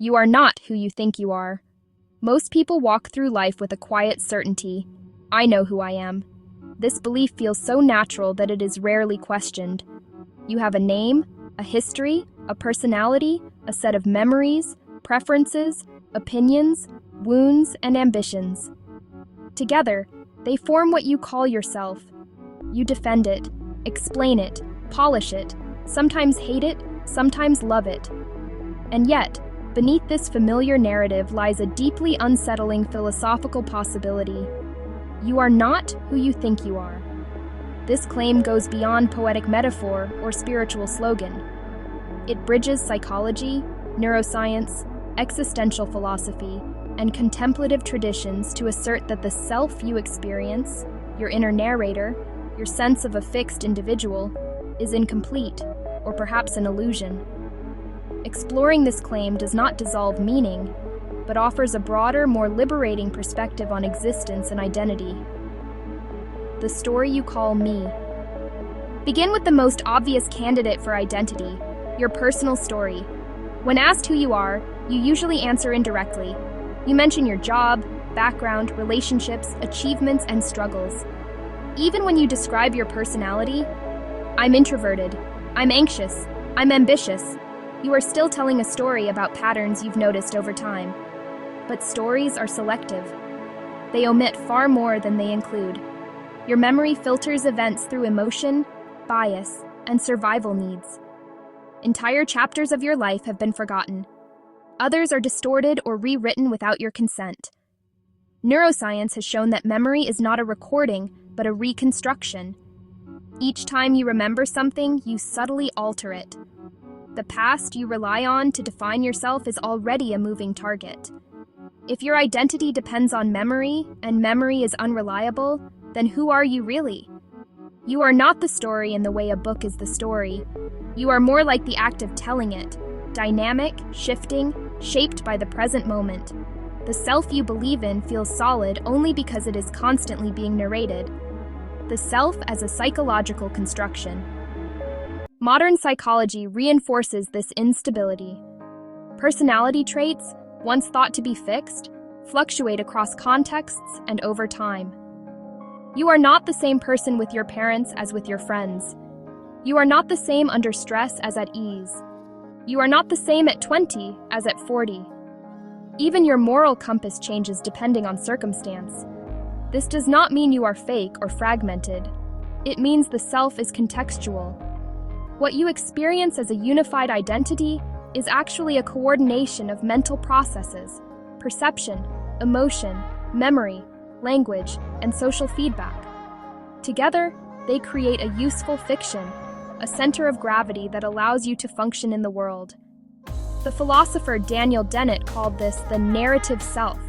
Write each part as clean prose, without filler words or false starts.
You are not who you think you are. Most people walk through life with a quiet certainty. I know who I am. This belief feels so natural that it is rarely questioned. You have a name, a history, a personality, a set of memories, preferences, opinions, wounds, and ambitions. Together, they form what you call yourself. You defend it, explain it, polish it, sometimes hate it, sometimes love it. And yet, beneath this familiar narrative lies a deeply unsettling philosophical possibility. You are not who you think you are. This claim goes beyond poetic metaphor or spiritual slogan. It bridges psychology, neuroscience, existential philosophy, and contemplative traditions to assert that the self you experience, your inner narrator, your sense of a fixed individual, is incomplete, or perhaps an illusion. Exploring this claim does not dissolve meaning, but offers a broader, more liberating perspective on existence and identity. The story you call me. Begin with the most obvious candidate for identity, your personal story. When asked who you are, you usually answer indirectly. You mention your job, background, relationships, achievements, and struggles. Even when you describe your personality, I'm introverted, I'm anxious, I'm ambitious, you are still telling a story about patterns you've noticed over time. But stories are selective. They omit far more than they include. Your memory filters events through emotion, bias, and survival needs. Entire chapters of your life have been forgotten. Others are distorted or rewritten without your consent. Neuroscience has shown that memory is not a recording, but a reconstruction. Each time you remember something, you subtly alter it. The past you rely on to define yourself is already a moving target. If your identity depends on memory, and memory is unreliable, then who are you really? You are not the story in the way a book is the story. You are more like the act of telling it, dynamic, shifting, shaped by the present moment. The self you believe in feels solid only because it is constantly being narrated. The self as a psychological construction. Modern psychology reinforces this instability. Personality traits, once thought to be fixed, fluctuate across contexts and over time. You are not the same person with your parents as with your friends. You are not the same under stress as at ease. You are not the same at 20 as at 40. Even your moral compass changes depending on circumstance. This does not mean you are fake or fragmented. It means the self is contextual. What you experience as a unified identity is actually a coordination of mental processes, perception, emotion, memory, language, and social feedback. Together, they create a useful fiction, a center of gravity that allows you to function in the world. The philosopher Daniel Dennett called this the narrative self,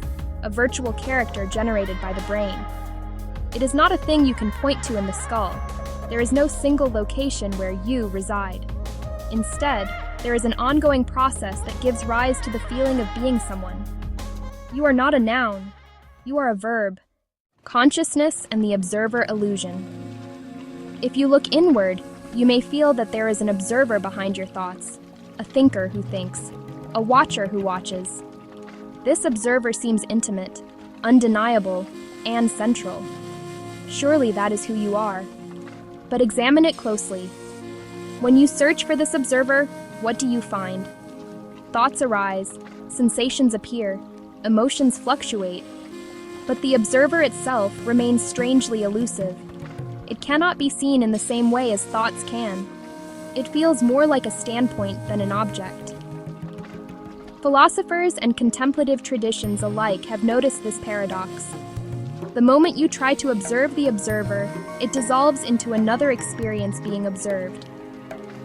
a virtual character generated by the brain. It is not a thing you can point to in the skull. There is no single location where you reside. Instead, there is an ongoing process that gives rise to the feeling of being someone. You are not a noun. You are a verb. Consciousness and the observer illusion. If you look inward, you may feel that there is an observer behind your thoughts, a thinker who thinks, a watcher who watches. This observer seems intimate, undeniable, and central. Surely that is who you are. But examine it closely. When you search for this observer, what do you find? Thoughts arise, sensations appear, emotions fluctuate, but the observer itself remains strangely elusive. It cannot be seen in the same way as thoughts can. It feels more like a standpoint than an object. Philosophers and contemplative traditions alike have noticed this paradox. The moment you try to observe the observer, it dissolves into another experience being observed.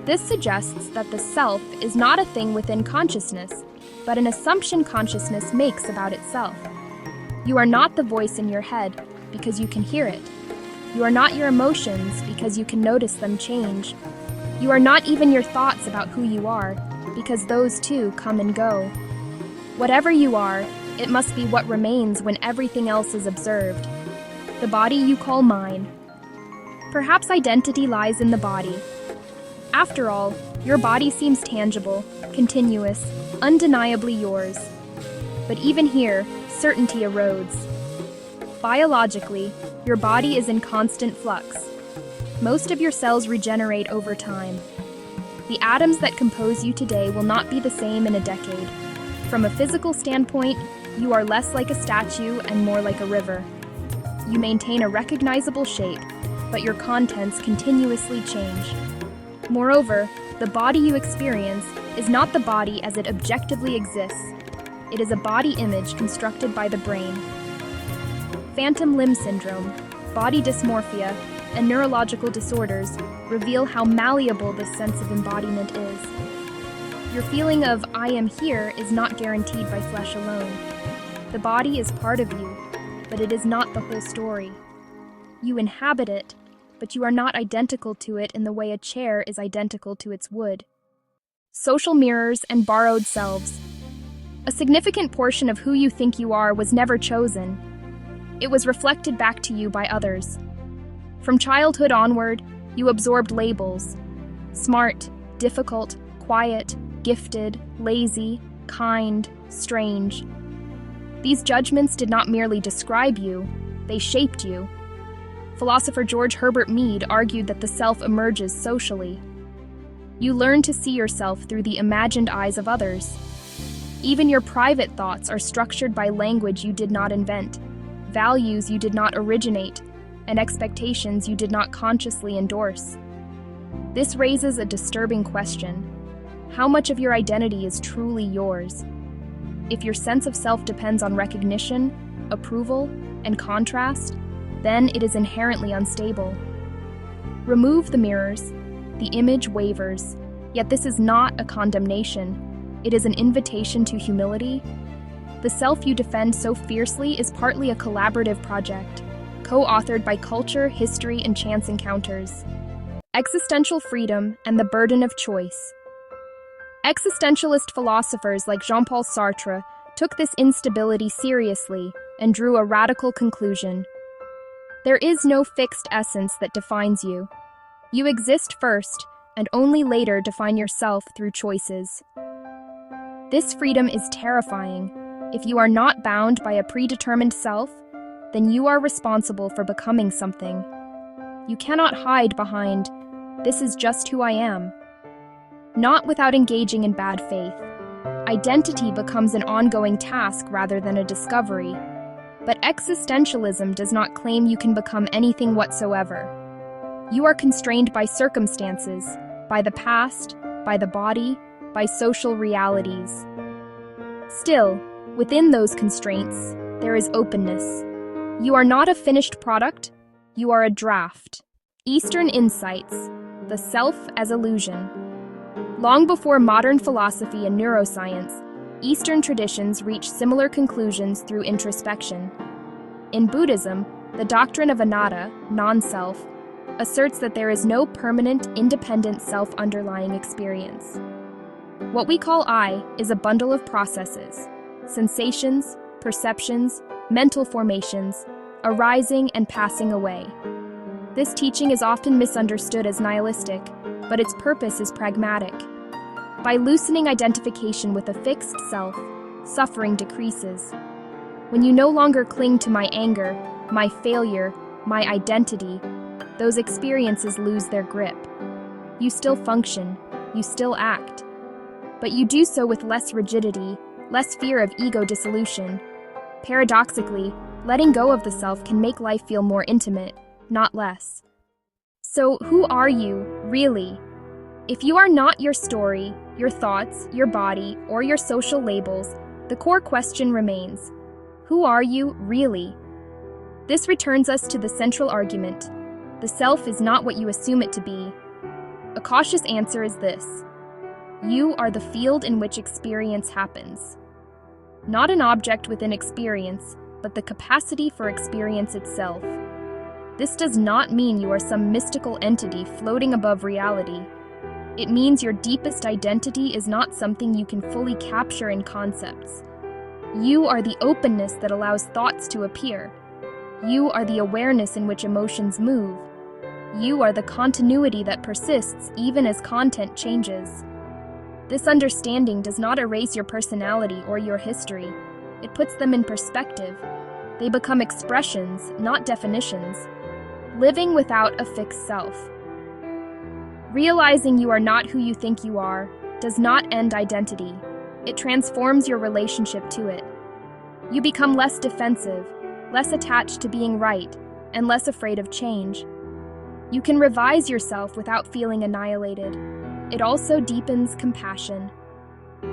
This suggests that the self is not a thing within consciousness, but an assumption consciousness makes about itself. You are not the voice in your head because you can hear it. You are not your emotions because you can notice them change. You are not even your thoughts about who you are, because those too come and go. Whatever you are, it must be what remains when everything else is observed. The body you call mine. Perhaps identity lies in the body. After all, your body seems tangible, continuous, undeniably yours. But even here, certainty erodes. Biologically, your body is in constant flux. Most of your cells regenerate over time. The atoms that compose you today will not be the same in a decade. From a physical standpoint, you are less like a statue and more like a river. You maintain a recognizable shape, but your contents continuously change. Moreover, the body you experience is not the body as it objectively exists. It is a body image constructed by the brain. Phantom limb syndrome, body dysmorphia, and neurological disorders reveal how malleable this sense of embodiment is. Your feeling of "I am here" is not guaranteed by flesh alone. The body is part of you, but it is not the whole story. You inhabit it, but you are not identical to it in the way a chair is identical to its wood. Social mirrors and borrowed selves. A significant portion of who you think you are was never chosen. It was reflected back to you by others. From childhood onward, you absorbed labels: smart, difficult, quiet, gifted, lazy, kind, strange. These judgments did not merely describe you, they shaped you. Philosopher George Herbert Mead argued that the self emerges socially. You learn to see yourself through the imagined eyes of others. Even your private thoughts are structured by language you did not invent, values you did not originate, and expectations you did not consciously endorse. This raises a disturbing question. How much of your identity is truly yours? If your sense of self depends on recognition, approval, and contrast, then it is inherently unstable. Remove the mirrors, the image wavers, yet this is not a condemnation. It is an invitation to humility. The self you defend so fiercely is partly a collaborative project, co-authored by culture, history, and chance encounters. Existential freedom and the burden of choice. Existentialist philosophers like Jean-Paul Sartre took this instability seriously and drew a radical conclusion. There is no fixed essence that defines you. You exist first, and only later define yourself through choices. This freedom is terrifying. If you are not bound by a predetermined self, then you are responsible for becoming something. You cannot hide behind, "This is just who I am." Not without engaging in bad faith. Identity becomes an ongoing task rather than a discovery. But existentialism does not claim you can become anything whatsoever. You are constrained by circumstances, by the past, by the body, by social realities. Still, within those constraints, there is openness. You are not a finished product, you are a draft. Eastern insights, the self as illusion. Long before modern philosophy and neuroscience, Eastern traditions reached similar conclusions through introspection. In Buddhism, the doctrine of anatta, non-self, asserts that there is no permanent, independent self-underlying experience. What we call I is a bundle of processes, sensations, perceptions, mental formations, arising and passing away. This teaching is often misunderstood as nihilistic, but its purpose is pragmatic. By loosening identification with a fixed self, suffering decreases. When you no longer cling to my anger, my failure, my identity, those experiences lose their grip. You still function, you still act, but you do so with less rigidity, less fear of ego dissolution. Paradoxically, letting go of the self can make life feel more intimate, not less. So, who are you, really? If you are not your story, your thoughts, your body, or your social labels, the core question remains: who are you, really? This returns us to the central argument. The self is not what you assume it to be. A cautious answer is this: you are the field in which experience happens. Not an object within experience, but the capacity for experience itself. This does not mean you are some mystical entity floating above reality. It means your deepest identity is not something you can fully capture in concepts. You are the openness that allows thoughts to appear. You are the awareness in which emotions move. You are the continuity that persists even as content changes. This understanding does not erase your personality or your history. It puts them in perspective. They become expressions, not definitions. Living without a fixed self. Realizing you are not who you think you are does not end identity. It transforms your relationship to it. You become less defensive, less attached to being right, and less afraid of change. You can revise yourself without feeling annihilated. It also deepens compassion.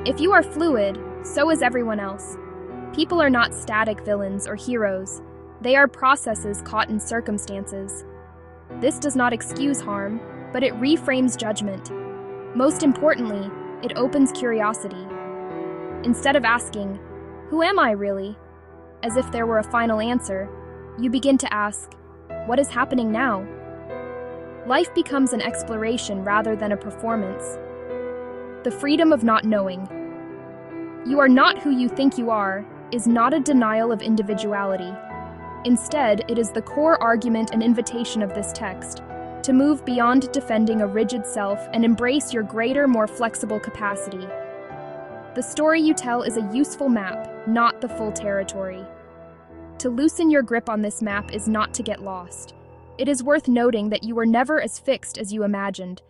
If you are fluid, so is everyone else. People are not static villains or heroes. They are processes caught in circumstances. This does not excuse harm, but it reframes judgment. Most importantly, it opens curiosity. Instead of asking, "Who am I really?" as if there were a final answer, you begin to ask, "What is happening now?" Life becomes an exploration rather than a performance. The freedom of not knowing. You are not who you think you are is not a denial of individuality. Instead, it is the core argument and invitation of this text, to move beyond defending a rigid self and embrace your greater, more flexible capacity. The story you tell is a useful map, not the full territory. To loosen your grip on this map is not to get lost. It is worth noting that you were never as fixed as you imagined,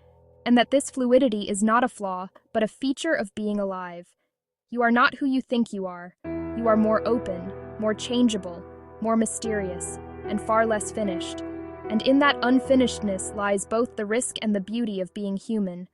and that this fluidity is not a flaw, but a feature of being alive. You are not who you think you are. You are more open, more changeable, more mysterious, and far less finished. And in that unfinishedness lies both the risk and the beauty of being human.